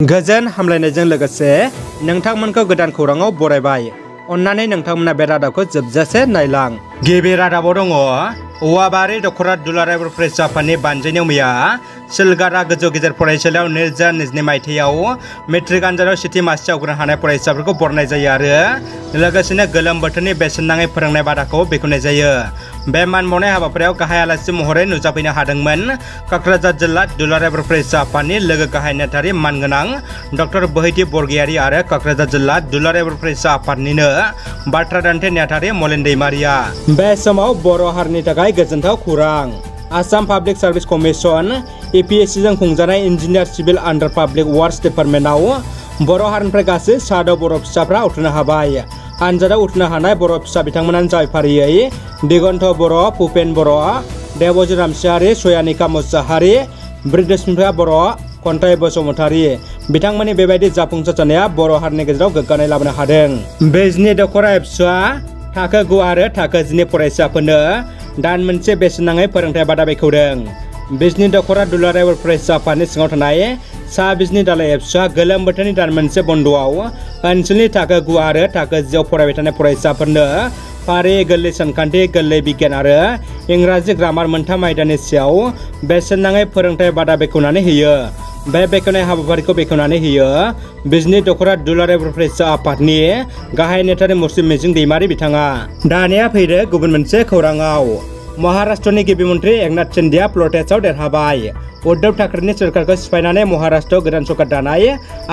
गोजोन हामलायनायजों लोगोसे नोंथांमोनखौ गोदान खौराङाव बरायबाय। अन्नानै नोंथांमोना बे रादाबखौ जोबजासे नायलां। गिबि रादाबाव दङ औवाबारि दख'रा दुलाराय बर' फरायसा आफादनि बानजायनायाव मैया सिलगारा गोजौ गेजेर फरायसालियाव 2022 मायथाइयाव मेट्रिक आनजादाव सेथि मासि आवग्रिनो हानाय फरायसाफोरखौ बरनाय जायो आरो लोगोसेनो गोलोम बोथोरनि बेसेन नाङै फोरोंनाय बादाखौ बेखेवनाय जायो। बे मान बावनाय हाबाफारियाव गाहाय आलासि महरै नुजाफैनो हादोंमोन क'क्राझार जिल्ला दुलाराय बर' फरायसा आफादनि लोगो गाहाय नेहाथारि मानगोनां डक्टर बोहैथि बरगयारी आरो क'क्राझार जिल्ला दुलाराय बर' फरायसा आफादनिनो बाथ्रा दान्थे नेहाथारि मलेन दैमारिया। बे समाव बर' हारिनि थाखाय गोजोनथाव खौरां। Assam public service commission APSC जों खुंजानाय engineer civil under public works डिपार्टमेन्टआव बर' हारिनिफ्राय गासै 6 बर' फिसाफ्रा उथ्रिनो हाबाय। आनजादाव उथ्रिनो हानाय बर' फिसा बिथांमोनानो जाबाय फारियै दिगन्त बर', भुपेन बर', देबजित रामसियारि, सयानिका मुसाहारि, ब्रिजेस्मिता बर', खन्थाइ बसुमतारी। बिथांमोननि बेबायदि जाफुंसार जानाया बर' हारिनि गेजेराव गोग्गानाय लाबोनो हादों। बिजनि दख'रा एबसुआ थाखो 9 आरो थाखो 10 फरायसाफोरनो दान मोनसे बेसेन नाङै फोरोंथाय बादा बेखेवदों। बिजनि दख'रा दुलाराय बर' फरायसा आफादनि सिङाव थानाय सा बिजनि दालाय एबसुआ गोलोम बोथोरनि दान मोनसे बन्द'आव ओनसोलनि थाखो 9 आरो थाखो 10 आव फरायबाय थानाय फरायसाफोरनो फारि, गोरलै सानखान्थि, गोरलै बिगियान आरो इंराजि ग्रामार मोनथाम आयदानि सायाव बेसेन नाङै फोरोंथाय बादा बेखेवनानै होयो। बे बेखेवनाय हाबाफारिखौ बेखेवनानै होयो बिजनि दख'रा दुलाराय बर' फरायसा आफादनि गाहाय नेहाथारि मुस्लिम मिजिं दैमारि बिथाङा। दानिया फैदो गुबुन मोनसे खौराङाव। महाराष्ट्रनि गिबि मन्थ्रि एकनाथ शिन्देआ फ्ल'र टेस्टआव देरहाबाय। उद्धव ठाकरेनि सोरखारखौ सिफायनानै महाराष्ट्रआव गोदान सरकार दानाय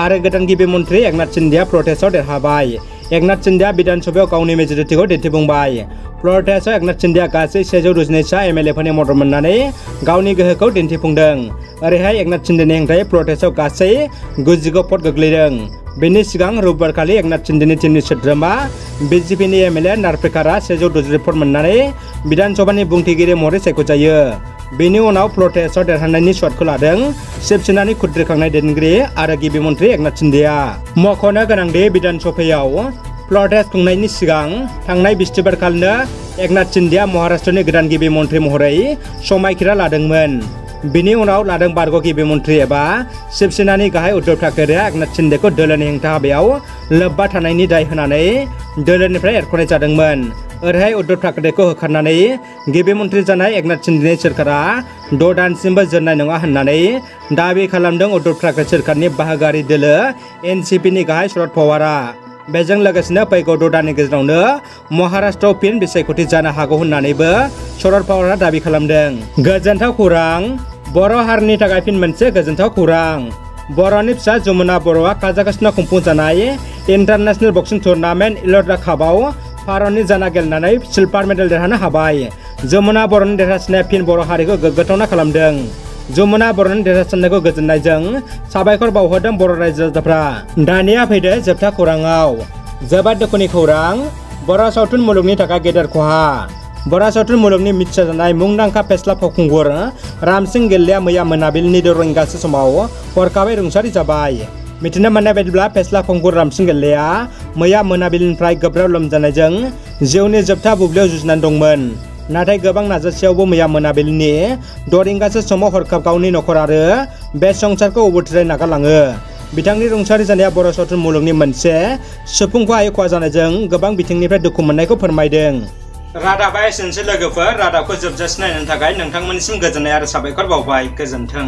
आरो गोदान गिबि मन्थ्रि एकनाथ शिन्देआ फ्ल'र टेस्टआव देरहाबाय। एकनाथ शिन्देआ बिधान सभायाव गावनि मेजरिटिखौ दिन्थिफुंबाय। फ्ल'र टेस्टआव एकनाथ शिन्देआ गासै 122 MLA फोरनि मदद मोननानै गावनि गोहोखौ दिन्थिफुंदों। ओरैहाय एकनाथ शिन्देनि हेंथायै फ्ल'र टेस्टआव गासै 99 भट गोग्लैदों। बेनि सिगां रबिबारखालि एकनाथ शिन्देनि टीमनि सोद्रोमा BJPनि MLA नार्फेकारा 160 भट मोननानै बिधान सभानि बुंथिगिरि महरै सायख'जायो। बेनि उनाव फ्ल'र टेस्टआव देरहानायनि स्वादखौ लादों शिवसेनानि खुद्रिखांनाय दैदेनगिरि आरो गिबि मन्थ्रि एकनाथ शिन्देआ। मख'नो गोनांदि बिधान सभायाव फ्ल'र टेस्ट खुंनायनि सिगां थांनाय बिस्थिबारखालिनो एकनाथ शिन्देआ महाराष्ट्रनि गोदान गिबि मन्थ्रि महरै समायखिरा लादोंमोन। बिनि उनाव लादों बारग' गिबि मन्थ्रि एबा शिवसेनानि गाहाय उद्धव ठाकरेआ एकनाथ शिन्देखौ दोलोनि हेंथा हाबायाव लोब्बा थानायनि दाय होनानै दोलोनिफ्राय एरख'नाय जादोंमोन। ओरैहाय उद्धव ठाकरेखौ होखारनानै गिबि मन्थ्रि जानाय एकनाथ शिन्देनि सोरखारा 6 दानसिमबो जोरनाय नङा होननानै दाबि खालामदों उद्धव ठाकरे सोरखारनि बाहागोआरि दोलो NCPनि गाहाय शरद पावारआ। बेजों लोगोसेनो फैगौ 6 दाननि गेजेरावनो महाराष्ट्रआव फिन बिसायख'थि जानो हागौ होननानैबो शरद पावारआ दाबि खालामदों। गोजोनथाव खौरां। बर' हारिनि थाखाय फिन मोनसे गोजोनथाव खौरां। बर'नि फिसा जमुना बर'आ काजाखस्तानाव खुंफुंजानाय इन्टारनेशनेल बक्सिं टुर्नामेन्ट इल'ट्रा कापआव भारतनि जाना गेलेनानै सिलभार मेडेल देरहानो हाबाय। जमुना बर'नि देरहासारनाया फिन बर' हारिखौ गोग्गाथावना खालामदों। जमुना बर'नि देरहासारनायखौ गोजोननायजों साबायखर बावहरदों बर' रायजो राजाफ्रा। दानिया फैदो जोबथा खौराङाव। जोबोद दुखुनि खौरां। बर' सावथुन मुलुगनि थाखाय गेदेर खहा। बर' सावथुन मुलुगनि मिथिजानाय मुंदांखा फेस्ला फावखुंगुर रामसिं गेल्लेया मैया मोनाबिलिनि 6 रिंगासो समाव हरखाबै रुंसारि जाबाय। मिथिनो मोननाय बायदिब्ला फेस्ला फावखुंगुर रामसिं गेल्लेया मैया मोनाबिलिनिफ्राय गोब्राब लोमजानायजों जिउनि जोबथा बुब्लियाव जुजिनानै दंमोन। नाथाय गोबां नाजासेयावबो मैया मोनाबिलिनि 6 रिंगासो समाव हरखाब गावनि नखर आरो बे संसारखौ अबथिरायै नागारलाङो। बिथांनि रुंसारि जानाया बर' सावथुन मुलुगनि मोनसे सुफुंखौ हायै खहा जानायजों गोबां बिथिंनिफ्राय दुखु मोननायखौ फोरमायदों। रादाबा एसेनोसै लोगोफोर। रादाबखौ जोबजासे नायनायनि थाखाय नोंथांमोननिसिम गोजोननाय आरो साबायखर बावबाय। गोजोन्थों।